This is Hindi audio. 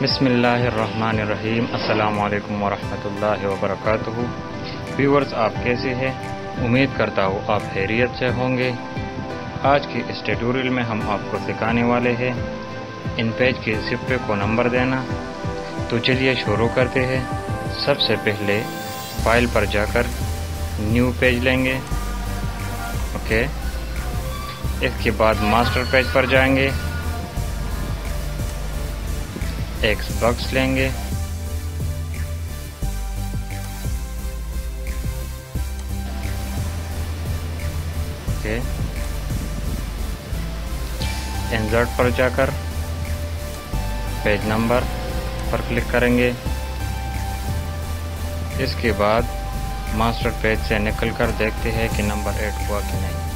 बिस्मिल्लाहिर्रहमानिर्रहीम। अस्सलामु अलैकुम वरहमतुल्लाहि वबरकातुहू। व्यूअर्स, आप कैसे हैं? उम्मीद करता हूँ आप खैरियत से होंगे। आज की इस ट्यूटोरियल में हम आपको सिखाने वाले हैं इन पेज के सिप्पे को नंबर देना। तो चलिए शुरू करते हैं। सबसे पहले फाइल पर जाकर न्यू पेज लेंगे। ओके, इसके बाद मास्टर पेज पर जाएंगे, टेक्स्ट बॉक्स लेंगे, ओके, इंसर्ट पर जाकर पेज नंबर पर क्लिक करेंगे। इसके बाद मास्टर पेज से निकलकर देखते हैं कि नंबर ऐड हुआ कि नहीं।